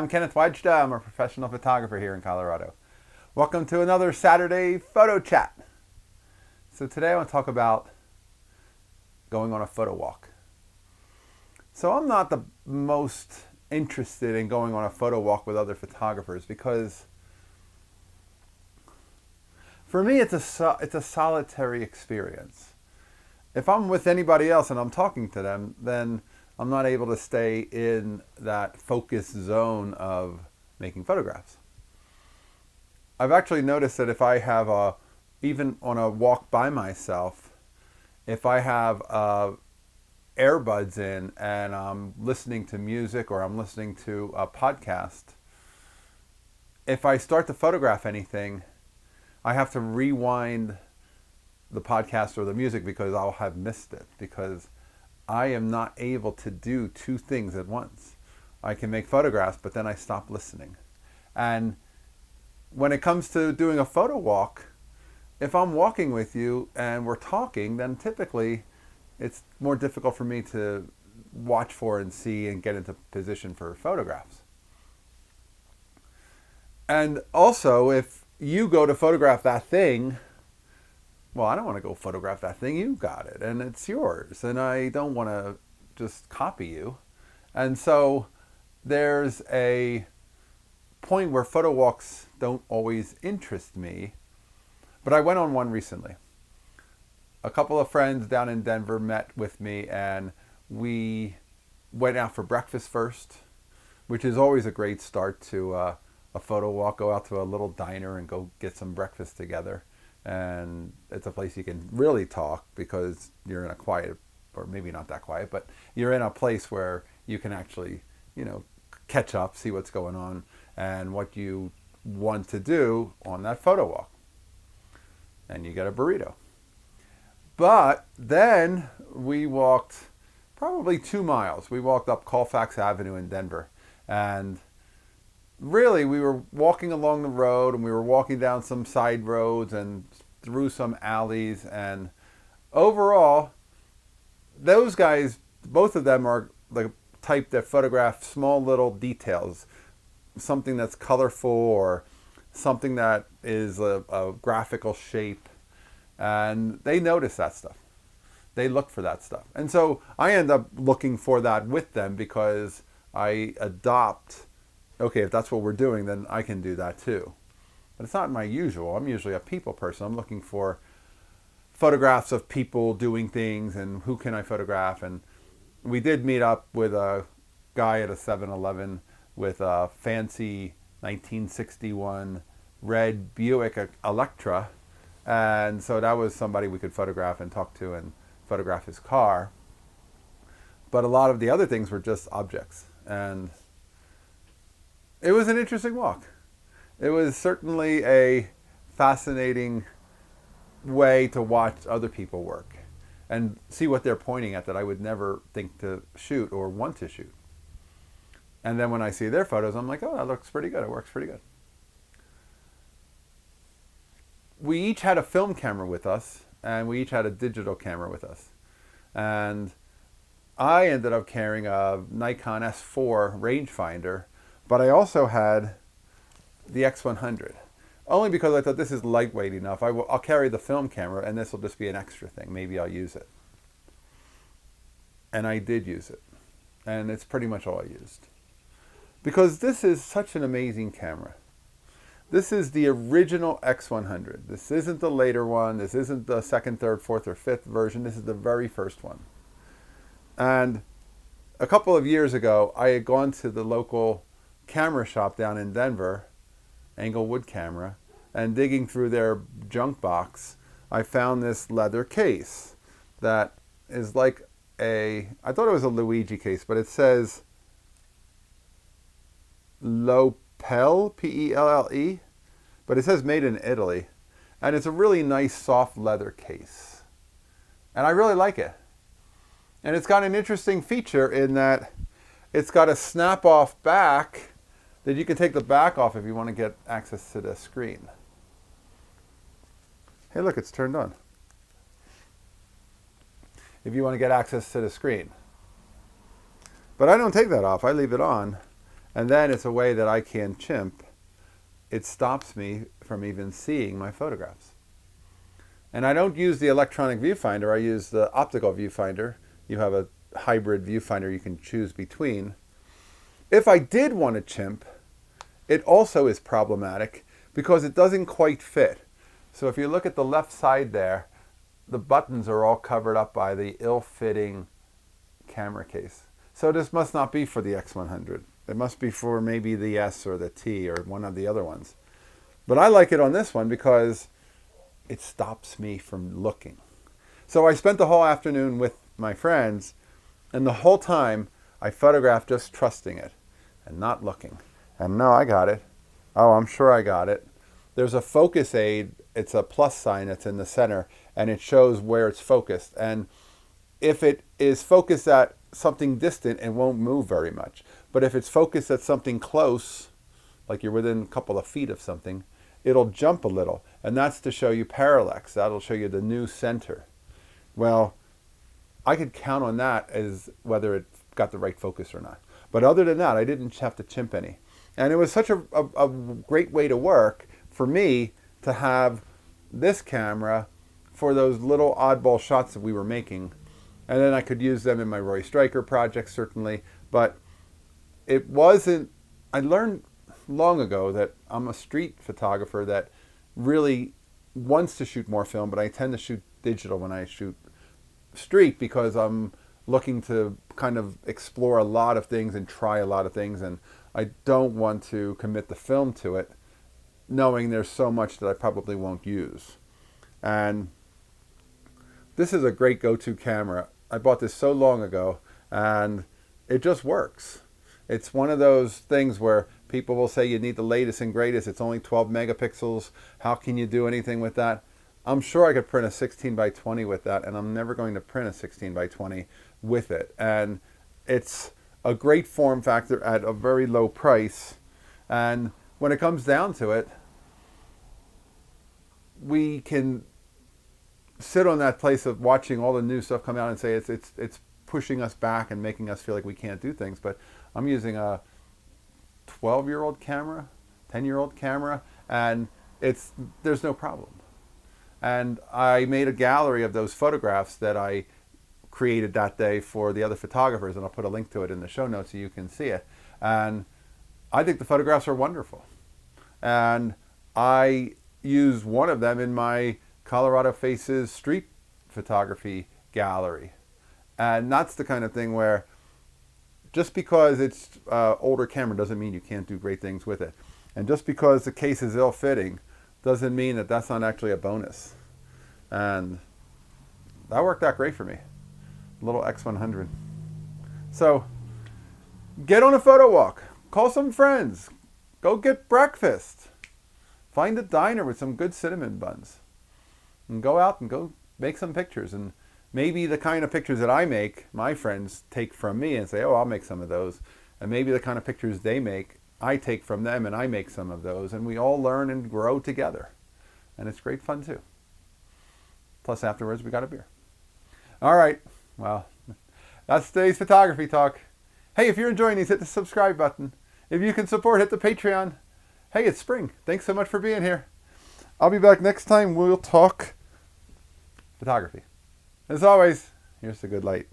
I'm Kenneth Wajda. I'm a professional photographer here in Colorado. Welcome to another Saturday photo chat. So today I want to talk about going on a photo walk. So I'm not the most interested in going on a photo walk with other photographers because for me it's a solitary experience. If I'm with anybody else and I'm talking to them, then I'm not able to stay in that focus zone of making photographs. I've actually noticed that if I have even on a walk by myself, if I have earbuds in and I'm listening to music or I'm listening to a podcast, if I start to photograph anything, I have to rewind the podcast or the music because I'll have missed it, because I am not able to do two things at once. I can make photographs, but then I stop listening. And when it comes to doing a photo walk, if I'm walking with you and we're talking, then typically it's more difficult for me to watch for and see and get into position for photographs. And also, if you go to photograph that thing, well, I don't want to go photograph that thing. You got it, and it's yours, and I don't want to just copy you. And so there's a point where photo walks don't always interest me, but I went on one recently. A couple of friends down in Denver met with me, and we went out for breakfast first, which is always a great start to a photo walk. Go out to a little diner and go get some breakfast together. And it's a place you can really talk because you're in a quiet, or maybe not that quiet, but you're in a place where you can actually, catch up, see what's going on and what you want to do on that photo walk. And you get a burrito. But then we walked probably 2 miles. We walked up Colfax Avenue in Denver, and really, we were walking along the road and we were walking down some side roads and through some alleys. And overall, those guys, both of them are the type that photograph small little details, something that's colorful or something that is a graphical shape. And they notice that stuff. They look for that stuff. And so I end up looking for that with them because I adopt, okay, if that's what we're doing, then I can do that too. But it's not my usual. I'm usually a people person. I'm looking for photographs of people doing things and who can I photograph. And we did meet up with a guy at a 7-Eleven with a fancy 1961 red Buick Electra. And so that was somebody we could photograph and talk to and photograph his car. But a lot of the other things were just objects. And it was an interesting walk. It was certainly a fascinating way to watch other people work and see what they're pointing at that I would never think to shoot or want to shoot. And then when I see their photos, I'm like, oh, that looks pretty good. It works pretty good. We each had a film camera with us, and we each had a digital camera with us. And I ended up carrying a Nikon S4 rangefinder, but I also had the X100, only because I thought this is lightweight enough. I'll carry the film camera, and this will just be an extra thing. Maybe I'll use it. And I did use it, and it's pretty much all I used. Because this is such an amazing camera. This is the original X100. This isn't the later one. This isn't the second, third, fourth, or fifth version. This is the very first one. And a couple of years ago, I had gone to the local camera shop down in Denver, Englewood Camera, and digging through their junk box, I found this leather case that is like I thought it was a Luigi case, but it says Lopelle, P-E-L-L-E, but it says made in Italy. And it's a really nice soft leather case. And I really like it. And it's got an interesting feature in that it's got a snap-off back that you can take the back off if you want to get access to the screen. Hey, look, it's turned on. If you want to get access to the screen. But I don't take that off. I leave it on. And then it's a way that I can chimp. It stops me from even seeing my photographs. And I don't use the electronic viewfinder, I use the optical viewfinder. You have a hybrid viewfinder you can choose between. If I did want to chimp, it also is problematic because it doesn't quite fit. So if you look at the left side there, the buttons are all covered up by the ill-fitting camera case. So this must not be for the X100. It must be for maybe the S or the T or one of the other ones. But I like it on this one because it stops me from looking. So I spent the whole afternoon with my friends, and the whole time I photographed just trusting it and not looking. And no, I got it. Oh, I'm sure I got it. There's a focus aid. It's a plus sign that's in the center, and it shows where it's focused. And if it is focused at something distant, it won't move very much. But if it's focused at something close, like you're within a couple of feet of something, it'll jump a little. And that's to show you parallax. That'll show you the new center. Well, I could count on that as whether it got the right focus or not. But other than that, I didn't have to chimp any. And it was such a great way to work for me to have this camera for those little oddball shots that we were making. And then I could use them in my Roy Stryker project, certainly. But it wasn't, I learned long ago that I'm a street photographer that really wants to shoot more film, but I tend to shoot digital when I shoot street because I'm looking to kind of explore a lot of things and try a lot of things, and I don't want to commit the film to it knowing there's so much that I probably won't use. And this is a great go-to camera. I bought this so long ago and it just works. It's one of those things where people will say you need the latest and greatest. It's only 12 megapixels. How can you do anything with that? I'm sure I could print a 16 by 20 with that, and I'm never going to print a 16 by 20 with it. And it's a great form factor at a very low price. And when it comes down to it, we can sit on that place of watching all the new stuff come out and say it's pushing us back and making us feel like we can't do things. But I'm using a 12-year-old camera, 10-year-old camera, and there's no problem. And I made a gallery of those photographs that I created that day for the other photographers, and I'll put a link to it in the show notes so you can see it. And I think the photographs are wonderful. And I use one of them in my Colorado Faces street photography gallery. And that's the kind of thing where just because it's older camera doesn't mean you can't do great things with it. And just because the case is ill-fitting doesn't mean that that's not actually a bonus. And that worked out great for me. Little X100. So get on a photo walk. Call some friends. Go get breakfast. Find a diner with some good cinnamon buns. And go out and go make some pictures. And maybe the kind of pictures that I make, my friends take from me and say, oh, I'll make some of those. And maybe the kind of pictures they make, I take from them and I make some of those. And we all learn and grow together. And it's great fun too. Plus afterwards we got a beer. All right. Well, that's today's photography talk. Hey, if you're enjoying these, hit the subscribe button. If you can support, hit the Patreon. Hey, it's spring. Thanks so much for being here. I'll be back next time. We'll talk photography. As always, here's the good light.